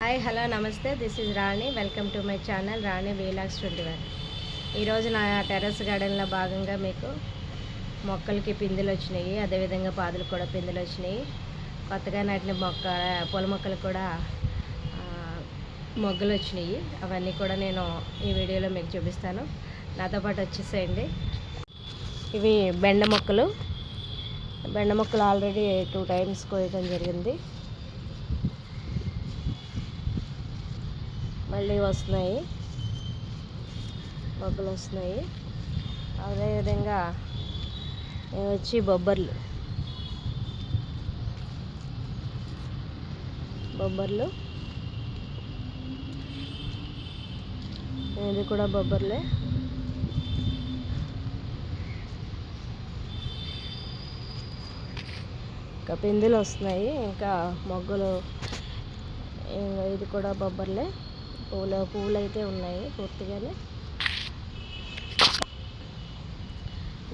Hi hello నమస్తే, this is Rani. Welcome to my channel Rani vlogs 21. ఈరోజు నా terrace గార్డెన్లో భాగంగా మీకు మొక్కలకి పిందెలు వచ్చినాయి, అదేవిధంగా పాదులకు కూడా పిందెలు వచ్చినాయి. కొత్తగా నాటిన పూల మొక్కలు కూడా మొగ్గలు వచ్చినాయి. అవన్నీ కూడా నేను ఈ వీడియోలో మీకు చూపిస్తాను. నాతో పాటు వచ్చేసేయండి. ఇవి బెండ మొక్కలు ఆల్రెడీ 2 టైమ్స్ కోయడం జరిగింది. మళ్ళీ వస్తున్నాయి, మొగ్గలు వస్తున్నాయి. అదేవిధంగా వచ్చి బొబ్బర్లు ఇది కూడా బొబ్బర్లే. ఇంకా పిందెలు వస్తున్నాయి, ఇంకా మొగ్గలు. ఇది కూడా బొబ్బర్లే. పువ్వులు అయితే ఉన్నాయి పూర్తిగానే.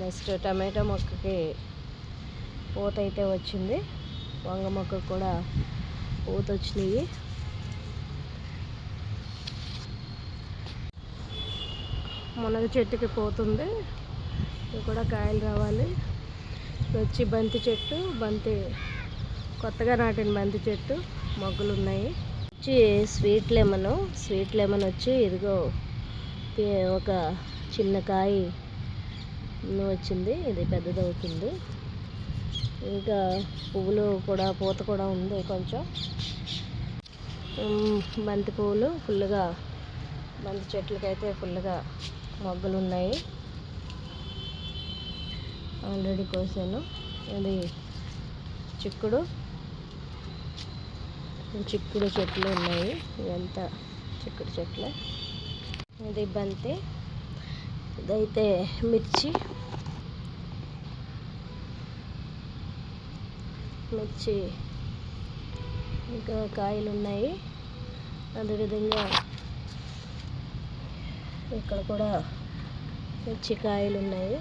నెక్స్ట్ టమాటో మొక్కకి పూత అయితే వచ్చింది. వంగ మొక్కకు కూడా పూత వచ్చినాయి. మునగ చెట్టుకి పోతుంది, ఇది కూడా కాయలు రావాలి. వచ్చి బంతి చెట్టు, కొత్తగా నాటిన బంతి చెట్టు మొగ్గలు ఉన్నాయి. వచ్చి స్వీట్ లెమన్ వచ్చి ఇదిగో ఒక చిన్న కాయ వచ్చింది, ఇది పెద్దదవుతుంది. ఇంకా పువ్వులు కూడా, పూత కూడా ఉంది కొంచెం. బంతి పువ్వులు ఫుల్గా, బంతి చెట్లకైతే ఫుల్గా మొగ్గలు ఉన్నాయి. ఆల్రెడీ కోసాను. ఇది చిక్కుడు చెట్లు ఉన్నాయి. ఇదంతా చిక్కుడు చెట్లే. ఇది బంతి, ఇదైతే మిర్చి. ఇంకా కాయలు ఉన్నాయి. అదేవిధంగా ఇక్కడ కూడా మిర్చి కాయలు ఉన్నాయి.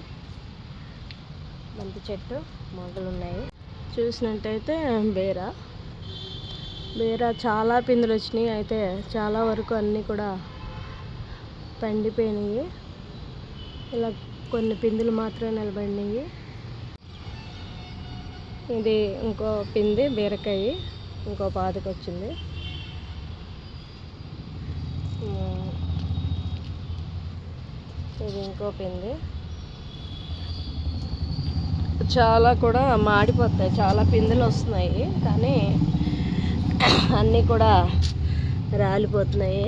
బంతి చెట్టు మొగ్గలు ఉన్నాయి. చూసినట్టయితే బీర చాలా పిందెలు వచ్చినాయి. అయితే చాలా వరకు అన్నీ కూడా పండిపోయినాయి. ఇలా కొన్ని పిందెలు మాత్రమే నిలబడినాయి. ఇది ఇంకో పిందె బీరకాయ, ఇంకో పాదుకు వచ్చింది. ఇది ఇంకో పిందె. చాలా కూడా మాడిపోతాయి, చాలా పిందెలు వస్తున్నాయి, కానీ అన్నీ కూడా రాలిపోతున్నాయి.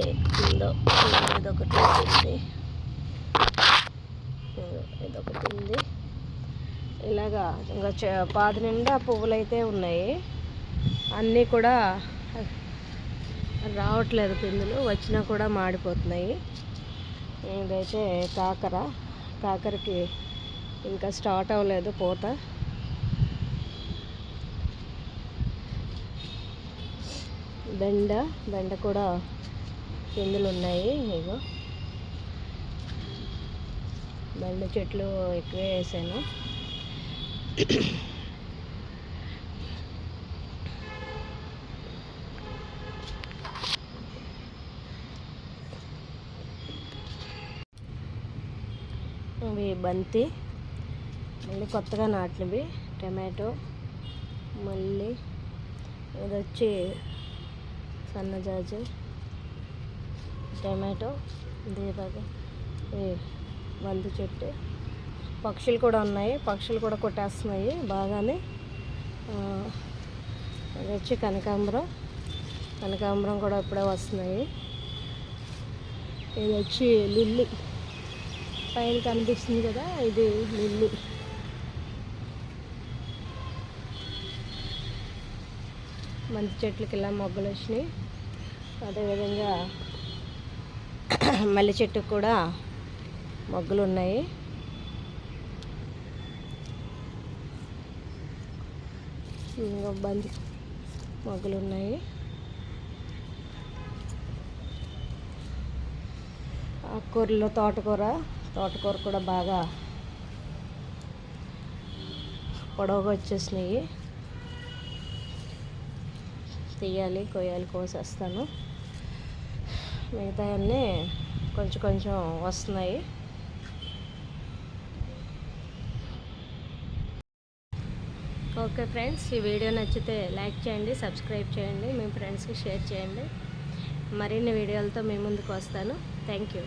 ఇదొకటి ఉంది. ఇలాగా ఇంకా పాది నిండా పువ్వులు అయితే ఉన్నాయి. అన్నీ కూడా రావట్లేదు పిందెలు, వచ్చినా కూడా మాడిపోతున్నాయి. ఇదైతే కాకరకి ఇంకా స్టార్ట్ అవ్వలేదు పూత. బెండ కూడా పిందెలు ఉన్నాయి. ఇగో బెండ చెట్లు ఎక్కువే వేసాను. ఇవి బంతి, మళ్ళీ కొత్తగా నాటినవి టమాటో. మళ్ళీ ఇది వచ్చి సన్నజాజి, టమాటో. దీపాగా బంతి చెట్టు. పక్షులు కూడా ఉన్నాయి, పక్షులు కూడా కొట్టేస్తున్నాయి బాగానే. అది వచ్చి కనకాంబరం కూడా ఇప్పుడే వస్తున్నాయి. ఇది వచ్చి లిల్లీ, పైన కనిపిస్తుంది కదా, ఇది లిల్లీ. బంతి చెట్లకి ఇలా మొగ్గలు వచ్చినాయి. అదేవిధంగా మల్లె చెట్టుకు కూడా మొగ్గలు ఉన్నాయి. బంతి మొగ్గలు ఉన్నాయి. ఆకుకూరలో తోటకూర కూడా బాగా పొడవుగా వచ్చేసినాయి. తీయాలి, కొయ్యాలి, కోసేస్తాను. మిగతా అన్నీ కొంచెం కొంచెం వస్తున్నాయి. ఓకే ఫ్రెండ్స్, ఈ వీడియో నచ్చితే లైక్ చేయండి, సబ్స్క్రైబ్ చేయండి, మీ ఫ్రెండ్స్కి షేర్ చేయండి. మరిన్ని వీడియోలతో మీ ముందుకు వస్తాను. Thank you.